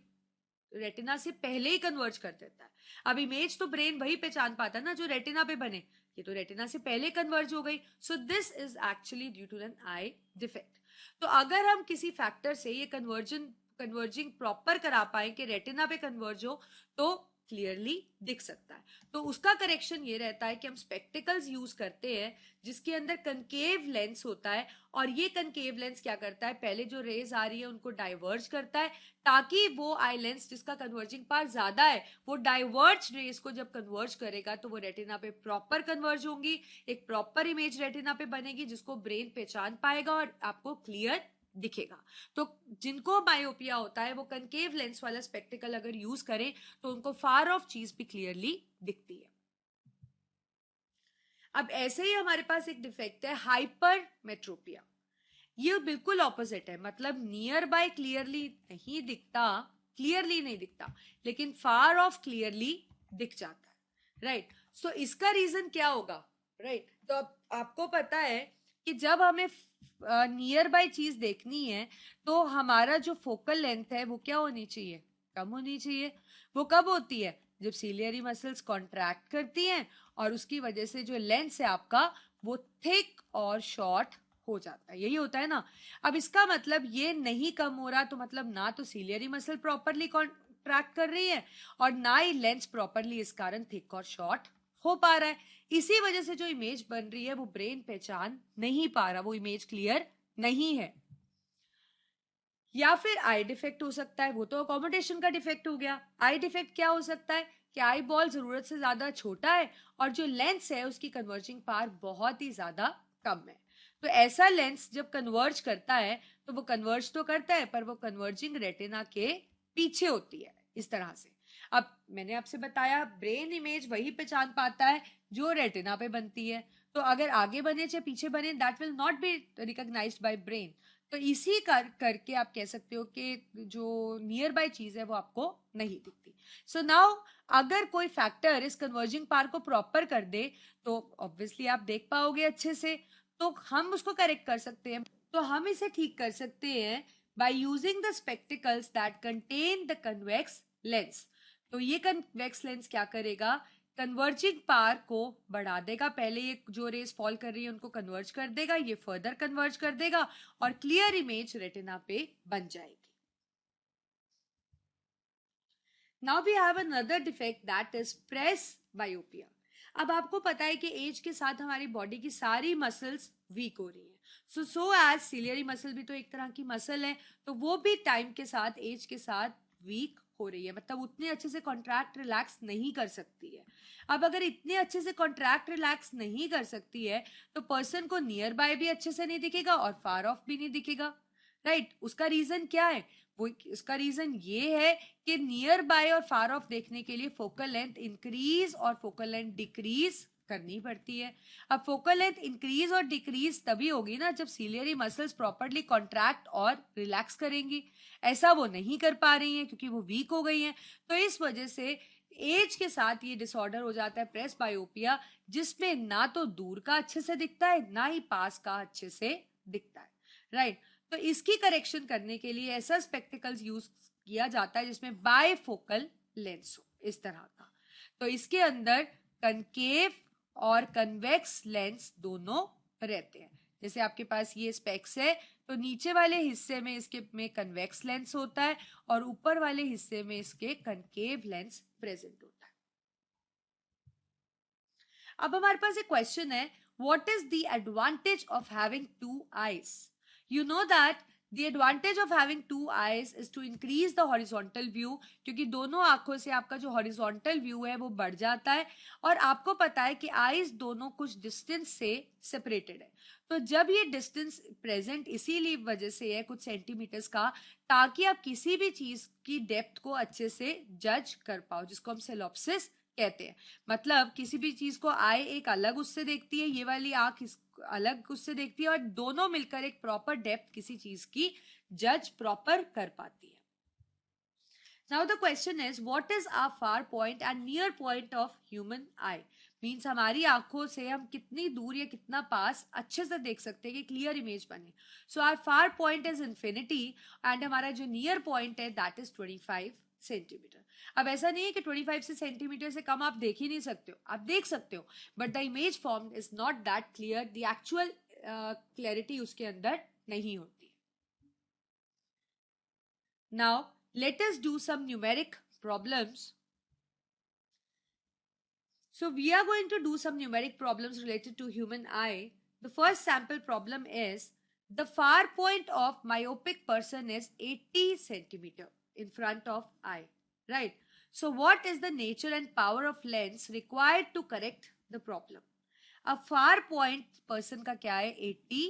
रेटिना से पहले ही कन्वर्ज कर देता है। अब इमेज तो ब्रेन वही पहचान पाता है ना जो रेटिना पे बने, ये तो रेटिना से पहले कन्वर्ज हो गई। So this is actually due to an eye defect. तो अगर हम किसी फैक्टर से ये कन्वर्जिंग प्रॉपर करा पाए कि रेटिना पे कन्वर्ज हो तो क्लियरली दिख सकता है। तो उसका करेक्शन ये रहता है कि हम स्पेक्टिकल्स यूज करते हैं जिसके अंदर कनकेव लेंस होता है और ये कनकेव लेंस क्या करता है, पहले जो रेज आ रही है उनको डाइवर्ज करता है ताकि वो आई लेंस जिसका कन्वर्जिंग पावर ज्यादा है वो डाइवर्ज रेस को जब कन्वर्ज करेगा तो वो रेटिना पे प्रॉपर कन्वर्ज होंगी, एक प्रॉपर इमेज रेटिना पे बनेगी जिसको ब्रेन पहचान पाएगा और आपको क्लियर दिखेगा। तो जिनको मायोपिया होता है वो कनकेव लेंस वाला स्पेक्टिकल अगर यूज करें तो उनको फार ऑफ चीज भी क्लियरली दिखती है। अब ऐसे ही हमारे पास एक डिफेक्ट है हाइपरमेट्रोपिया। ये बिल्कुल ऑपोजिट है, मतलब नियर बाय क्लियरली नहीं दिखता लेकिन फार ऑफ क्लियरली दिख जाता है, राइट। सो इसका रीजन क्या होगा, राइट। तो अब आपको पता है कि जब हमें नियर बाय चीज देखनी है तो हमारा जो फोकल लेंथ है वो क्या होनी चाहिए, कम होनी चाहिए। वो कब होती है, जब सीलियरी मसल्स कॉन्ट्रैक्ट करती हैं और उसकी वजह से जो लेंस है आपका वो थिक और शॉर्ट हो जाता है, यही होता है ना। अब इसका मतलब ये नहीं कम हो रहा तो मतलब ना तो सीलियरी मसल प्रॉपरली कॉन्ट्रैक्ट कर रही है और ना ही लेंस प्रॉपरली इस कारण थिक और शॉर्ट हो पा रहा है। इसी वजह से जो इमेज बन रही है वो ब्रेन पहचान नहीं पा रहा, वो इमेज क्लियर नहीं है। या फिर आई डिफेक्ट हो सकता है, वो तो अकोमोडेशन का डिफेक्ट हो गया। आई डिफेक्ट क्या हो सकता है कि आई बॉल जरूरत से ज्यादा छोटा है और जो लेंस है उसकी कन्वर्जिंग पावर बहुत ही ज्यादा कम है। तो ऐसा लेंस जब कन्वर्ज करता है तो वो कन्वर्ज तो करता है पर वो कन्वर्जिंग रेटिना के पीछे होती है, इस तरह से। अब मैंने आपसे बताया ब्रेन इमेज वही पहचान पाता है जो रेटिना पे बनती है, तो अगर आगे बने चाहे पीछे बने that will not be recognised by brain. तो इसी करके आप कह सकते हो कि जो नियर बाय चीज है वो आपको नहीं दिखती। सो नाउ अगर कोई फैक्टर इस कन्वर्जिंग पावर को प्रॉपर कर दे तो ऑब्वियसली आप देख पाओगे अच्छे से, तो हम उसको करेक्ट कर सकते हैं। तो हम इसे ठीक कर सकते हैं by using the spectacles that contain the convex lens. तो ये कन्वेक्स लेंस क्या करेगा, कन्वर्जिंग पावर को बढ़ा देगा, पहले ये जो रेस फॉल कर रही है उनको कन्वर्ज कर देगा, ये फर्दर कन्वर्ज कर देगा और क्लियर इमेज रेटिना पे बन जाएगी। Now we have another defect that is presbyopia. अब आपको पता है कि एज के साथ हमारी बॉडी की सारी मसल्स वीक हो रही है। सो एज सीलियरी मसल भी तो एक तरह की मसल है, तो वो भी टाइम के साथ एज के साथ वीक हो रही है, मतलब उतने अच्छे से कॉन्ट्रैक्ट रिलैक्स नहीं कर सकती है। अब अगर इतने अच्छे से कॉन्ट्रैक्ट रिलैक्स नहीं कर सकती है तो पर्सन को नियर बाय भी अच्छे से नहीं दिखेगा और फार ऑफ भी नहीं दिखेगा, राइट। उसका रीजन क्या है, वो इसका रीजन ये है कि नियर बाय और फार ऑफ देखने के लिए फोकल लेंथ इंक्रीज और फोकल लेंथ डिक्रीज करनी पड़ती है। अब फोकल लेंथ इंक्रीज और डिक्रीज तभी होगी ना जब सीलियरी मसल्स प्रॉपरली कॉन्ट्रैक्ट और रिलैक्स करेंगी। ऐसा वो नहीं कर पा रही हैं क्योंकि वो वीक हो गई हैं। तो इस वजह से एज के साथ ये डिसऑर्डर हो जाता है प्रेस बायोपिया, जिसमें ना तो दूर का अच्छे से दिखता है ना ही पास का अच्छे से दिखता है, राइट। तो इसकी करेक्शन करने के लिए ऐसा स्पेक्टिकल्स यूज किया जाता है जिसमें बायफोकल लेंस हो, इस तरह का। तो इसके अंदर कनकेव और कन्वेक्स लेंस दोनों रहते हैं। जैसे आपके पास ये स्पेक्स है तो नीचे वाले हिस्से में इसके में कन्वेक्स लेंस होता है और ऊपर वाले हिस्से में इसके कनकेव लेंस प्रेजेंट होता है। अब हमारे पास एक क्वेश्चन है, what is the advantage of having two eyes? You know that the advantage of having two eyes is to increase the horizontal view, क्योंकि दोनों आंखों से आपका जो horizontal view है वो बढ़ जाता है और आपको पता है कि eyes दोनों कुछ distance से separated है। तो जब ये distance present इसीलिए वजह से है कुछ सेंटीमीटर्स का, ताकि आप किसी भी चीज की डेप्थ को अच्छे से जज कर पाओ, जिसको हम सेलोप्सिस कहते हैं। मतलब किसी भी चीज को आई एक अलग उससे देखती है, ये वाली आंख अलग उससे देखती है और दोनों मिलकर एक प्रॉपर डेप्थ किसी चीज की जज प्रॉपर कर पाती है। Now the question is what is a far point and near point of human I? Means हमारी आंखों से हम कितनी दूर या कितना पास अच्छे से देख सकते हैं कि क्लियर इमेज बने। So our far point is infinity and हमारा जो नियर पॉइंट है दैट इज 25 सेंटीमीटर। अब ऐसा नहीं है कि 25 से सेंटीमीटर से कम आप देख ही नहीं सकते हो, आप देख सकते हो, but the image form is not that clear, the actual clarity उसके अंदर नहीं होती। Now let us do some numeric problems. So we are going to do some numeric problems related to human eye. The first sample problem is the far point of myopic person is 80 centimeter in front of eye, right? So what is the nature and power of lens required to correct the problem? A far point person का क्या है 80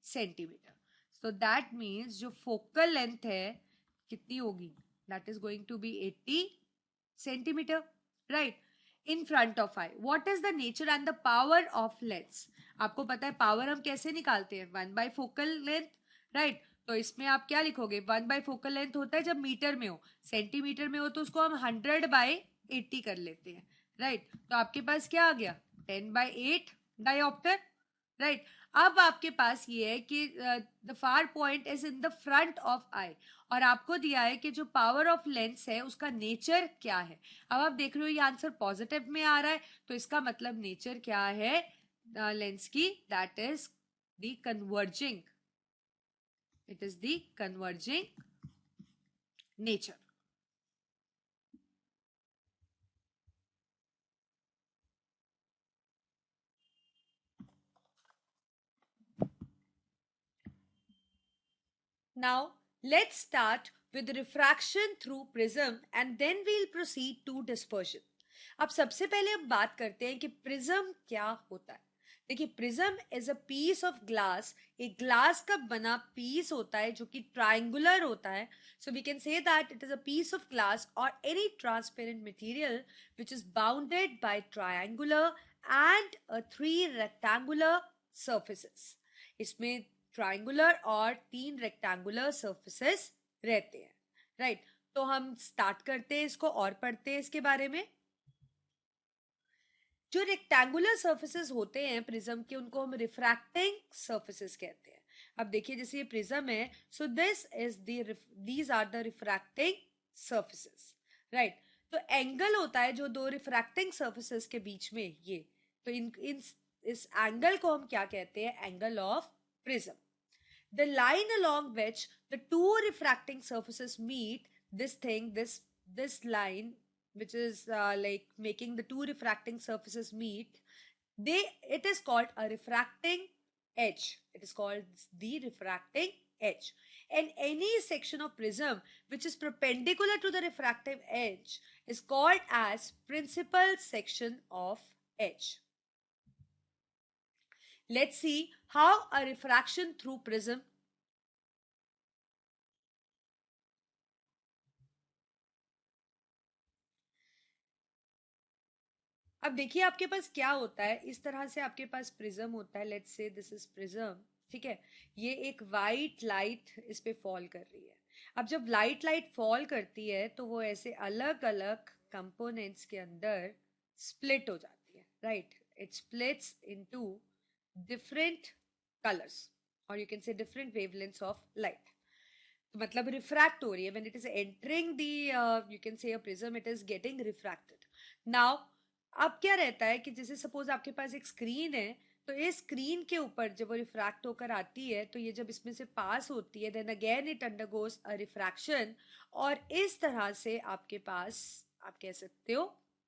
centimeter. So that means जो focal length है कितनी होगी? That is going to be 80 centimeter, right? In front of eye. What is the nature and the power of lens? आपको पता है power हम कैसे निकालते हैं? 1 by focal length, right? तो इसमें आप क्या लिखोगे? 1 by focal length होता है जब मीटर में हो, सेंटीमीटर में हो तो उसको हम 100 by 80 कर लेते हैं, right? तो आपके पास क्या आ गया? 10 by 8 डायोप्टर, राइट? अब आपके पास ये है कि the far point is in the front of eye और आपको दिया है कि जो पावर ऑफ लेंस है उसका नेचर क्या है। अब आप देख रहे हो ये आंसर पॉजिटिव में आ रहा है, तो इसका मतलब नेचर क्या है लेंस की? That is the converging, it is the converging nature. Now, let's start with refraction through prism and then we'll proceed to dispersion. अब सबसे पहले हम बात करते हैं कि प्रिज्म क्या होता है। देखिए, prism is a piece of glass, एक ग्लास का बना पीस होता है जो कि ट्राइंगुलर होता है। So we can say that it is a piece of glass और any transparent material which is bounded by triangular and 3 rectangular surfaces. इसमें ट्राइंगुलर और 3 रेक्टेंगुलर सर्फेसेस रहते हैं, राइट? तो हम स्टार्ट करते हैं इसको और पढ़ते हैं इसके बारे में। जो रेक्टेंगुलर सर्फेसेस होते हैं प्रिज्म के उनको हम रिफ्रैक्टिंग सर्फेसेस कहते हैं। अब देखिए जैसे ये प्रिज्म है, so these are the refracting surfaces, right? तो एंगल होता है जो दो रिफ्रैक्टिंग सर्फेसेस के बीच में, ये तो इस एंगल को हम क्या कहते हैं? Angle of prism. The line along which the two refracting surfaces meet, this line which is like making the two refracting surfaces meet, it is called a refracting edge. It is called the refracting edge. And any section of prism which is perpendicular to the refractive edge is called as principal section of edge. Let's see how a refraction through prism. अब देखिए आपके पास क्या होता है, इस तरह से आपके पास प्रिज्म होता है। Let's say this is prism, ठीक है? ये एक वाइट लाइट इस पे फॉल कर रही है। अब जब लाइट फॉल करती है तो वो ऐसे अलग अलग कंपोनेंट्स के अंदर स्प्लिट हो जाती है, right? It splits into different colours और you can say different wavelengths of light. मतलब रिफ्रैक्ट हो रही है। When it is entering the you can say a prism, it is getting refracted. Now अब क्या रहता है कि जैसे सपोज आपके पास एक स्क्रीन है, तो इस स्क्रीन के ऊपर जब वो रिफ्रैक्ट होकर आती है तो ये जब इसमें से पास होती है then again it undergoes a refraction, और इस तरह से आपके पास आप कह सकते हो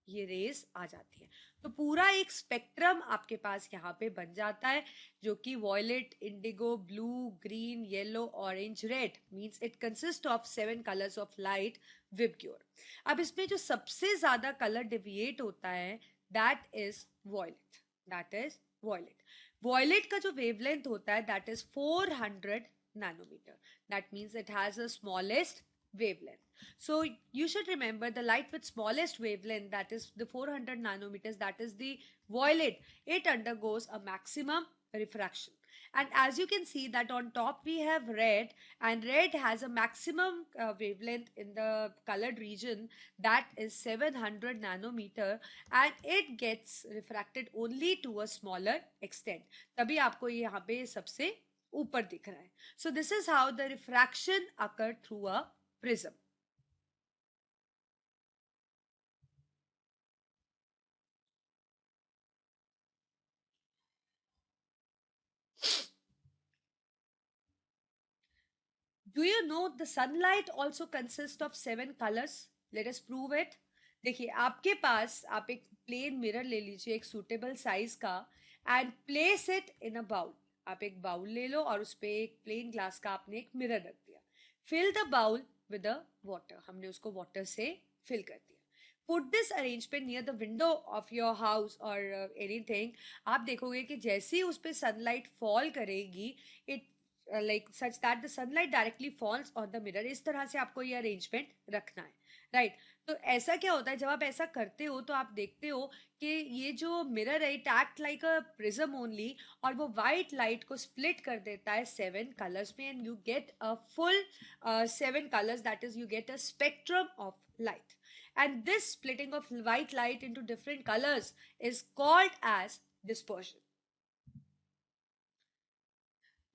ये रेज आ जाती है। तो पूरा एक स्पेक्ट्रम आपके पास यहाँ पे बन जाता है, जो कि violet, indigo, blue, green, yellow, orange, red, means it consist of 7 colours of light VIBGYOR. अब इसमें जो सबसे ज्यादा कलर डिविएट होता है that is violet, that is violet. Violet का जो वेवलेंथ होता है that is 400 nanometer. That means it has the smallest wavelength. So you should remember the light with smallest wavelength, that is the 400 nanometers, that is the violet. It undergoes a maximum refraction. And as you can see that on top we have red, and red has a maximum wavelength in the colored region, that is 700 nanometer, and it gets refracted only to a smaller extent. तभी आपको ये यहाँ पे सबसे ऊपर दिख रहा है. So this is how the refraction occur through a prism. Do you know the sunlight also consists of 7 colors? Let us prove it. देखिए आपके पास आप एक प्लेन मिरर ले लीजिए एक सुटेबल साइज का and place it in a bowl. आप एक बाउल ले लो और उस पे एक प्लेन ग्लास का आपने एक मिरर रख दिया. Fill the bowl with the water, हमने उसको वाटर से फिल कर दिया. Put this arrangement near the window of your house or anything. आप देखोगे कि जैसे ही उस पे सनलाइट फॉल करेगी it like such that the sunlight directly falls on the mirror. इस तरह से आपको ये अरेंजमेंट रखना है, राइट? तो ऐसा क्या होता है जब आप ऐसा करते हो तो आप देखते हो कि ये जो मिरर है it act like a prism only, और वो व्हाइट लाइट को स्प्लिट कर देता है 7 कलर्स में, and you get a full 7 colours, that is you get a spectrum of light. And this splitting of white light into different colors is called as dispersion.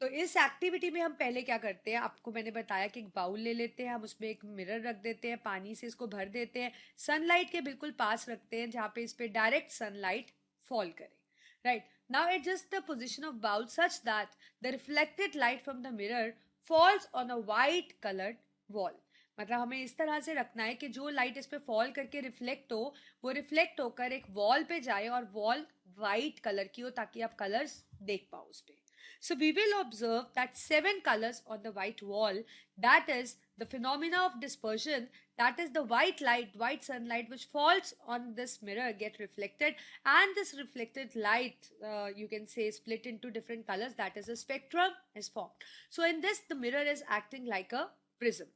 तो इस activity में हम पहले क्या करते हैं, आपको मैंने बताया कि एक बाउल ले लेते हैं, हम उसमें एक मिरर रख देते हैं, पानी से इसको भर देते हैं, सनलाइट के बिल्कुल पास रखते हैं जहाँ पे इस पे डायरेक्ट सनलाइट फॉल करे, right? Now adjust the position of bowl such that the reflected light from the mirror falls on a white coloured wall. मतलब हमें इस तरह से रखना है कि जो लाइट इस पे फॉल करके रिफ्लेक्ट हो वो रिफ्लेक्ट होकर एक वॉल पे जाए और वॉल वाइट कलर की हो ताकि आप कलर्स देख पाओ उस पे. So we will observe that 7 colors on the white wall, that is the phenomena of dispersion, that is the white light, white sunlight which falls on this mirror get reflected, and this reflected light you can say split into different colors, that is a spectrum is formed. So in this the mirror is acting like a prism.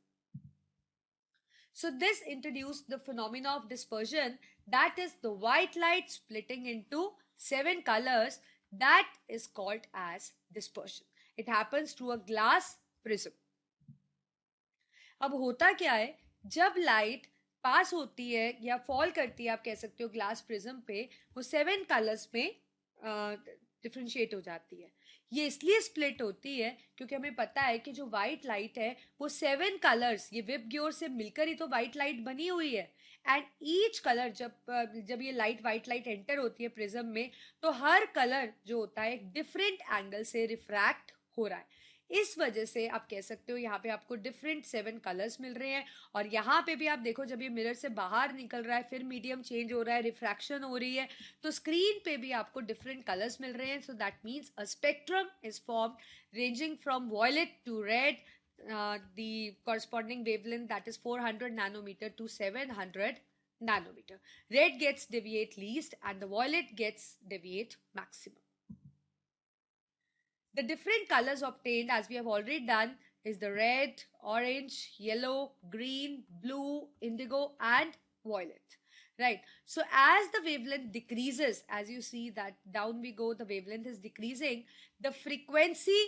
So this introduced the phenomena of dispersion, that is the white light splitting into 7 colors, that is called as dispersion. It happens through a glass prism. अब होता क्या है जब light pass होती है या fall करती है आप कह सकते हो ग्लास प्रिज्म पे, वो 7 कलर्स में डिफ्रेंशिएट हो जाती है. ये इसलिए स्प्लिट होती है क्योंकि हमें पता है कि जो व्हाइट लाइट है वो 7 कलर्स ये विबग्योर से मिलकर ही तो व्हाइट लाइट बनी हुई है. एंड ईच कलर जब ये लाइट व्हाइट लाइट एंटर होती है प्रिज्म में तो हर कलर जो होता है एक डिफरेंट एंगल से रिफ्रैक्ट हो रहा है. इस वजह से आप कह सकते हो यहाँ पे आपको डिफरेंट 7 कलर्स मिल रहे हैं. और यहाँ पे भी आप देखो जब ये मिरर से बाहर निकल रहा है फिर मीडियम चेंज हो रहा है, रिफ्रैक्शन हो रही है, तो स्क्रीन पे भी आपको डिफरेंट कलर्स मिल रहे हैं. So that means a spectrum is form ranging from violet to red, the corresponding wavelength that is 400 nanometer to 700 nanometer. Red gets deviate least and the violet gets deviate maximum. The different colors obtained, as we have already done, is the red, orange, yellow, green, blue, indigo, and violet. Right. So as the wavelength decreases, as you see that down we go, the wavelength is decreasing. The frequency,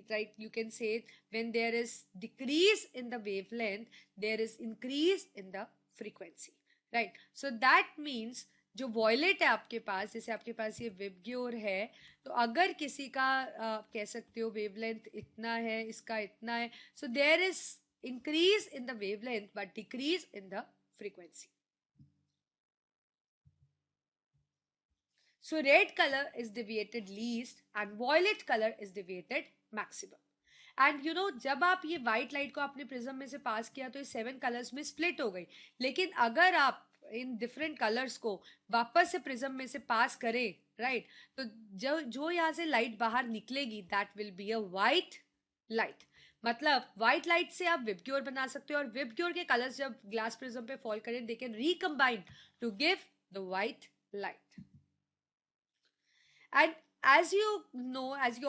right, you can say when there is decrease in the wavelength, there is increase in the frequency. Right. So that means जो violet है आपके पास, जैसे आपके पास ये VIBGYOR है, तो अगर किसी का कह सकते हो वेवलेंथ इतना है इसका इतना है, so there is increase in the wavelength but decrease in the frequency. So red color is deviated least and violet color is deviated maximum. And जब आप ये व्हाइट लाइट को अपने प्रिज्म में से पास किया तो ये 7 कलर्स में स्प्लिट हो गई, लेकिन अगर आप इन डिफरेंट कलर्स को वापस से प्रिज्म में से पास करें, राइट, तो जो यहाँ से लाइट बाहर निकलेगी that will be a white light. मतलब व्हाइट लाइट से आप विबग्योर बना सकते हो और विबग्योर के कलर्स जब ग्लास प्रिज्म पे फॉल करें they can recombine to give the white light. And as you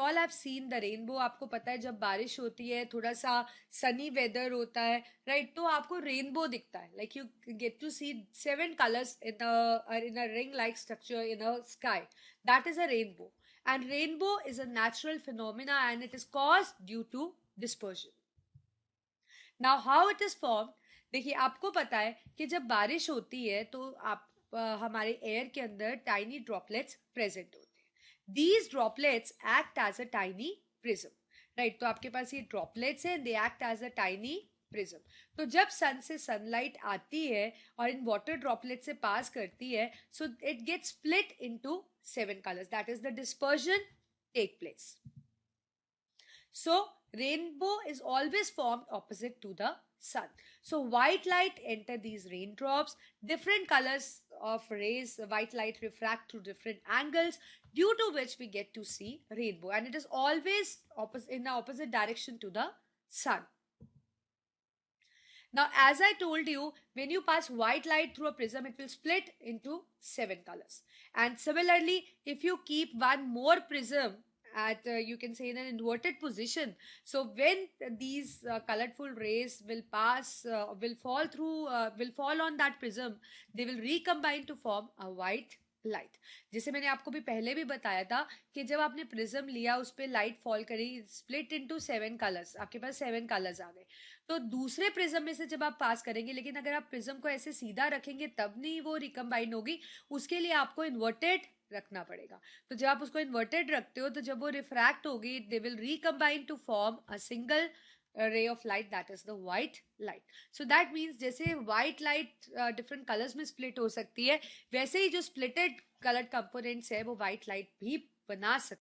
all have seen the rainbow, आपको पता है जब बारिश होती है, थोड़ा सा सनी वेदर होता है, राइट, तो आपको रेनबो दिखता है. Like you get to see 7 colours in a ring like structure in a sky. That is a rainbow. And rainbow is a natural phenomena and it is caused due to dispersion. Now how it is form. देखिए, आपको पता है कि जब बारिश होती है तो आप हमारे एयर के अंदर टाइनी ड्रॉपलेट्स प्रेजेंट होते हैं. These droplets act as a tiny prism, right? तो आपके पास ये droplets हैं, they act as a tiny prism. तो जब सन से सनलाइट आती है और इन वाटर ड्रॉपलेट से पास करती है, so it gets split into 7 colors. That is the dispersion take place. So rainbow is always formed opposite to the sun. So white light enter these raindrops. Different colors of rays, white light refract through different angles, due to which we get to see rainbow, and it is always in the opposite direction to the sun. Now, as I told you, when you pass white light through a prism, it will split into 7 colors. And similarly, if you keep one more prism at you can say in an inverted position, so when these colorful rays will fall on that prism, they will recombine to form a white light. जैसे मैंने आपको भी पहले भी बताया था कि जब आपने प्रिज्म लिया, उस पर लाइट फॉल करी, स्प्लिट इनटू 7 कलर्स, आपके पास 7 कलर्स आ गए. तो दूसरे प्रिज्म में से जब आप पास करेंगे, लेकिन अगर आप प्रिज्म को ऐसे सीधा रखेंगे तब नहीं वो रिकम्बाइन होगी, उसके लिए आपको इन्वर्टेड रखना पड़ेगा. तो जब आप उसको इन्वर्टेड रखते हो तो जब वो रिफ्रैक्ट होगी, they will recombine to form a single ray of light, that is the white light. So that means जैसे white light different colors में split हो सकती है, वैसे ही जो splitted colored components है वो white light भी बना सकते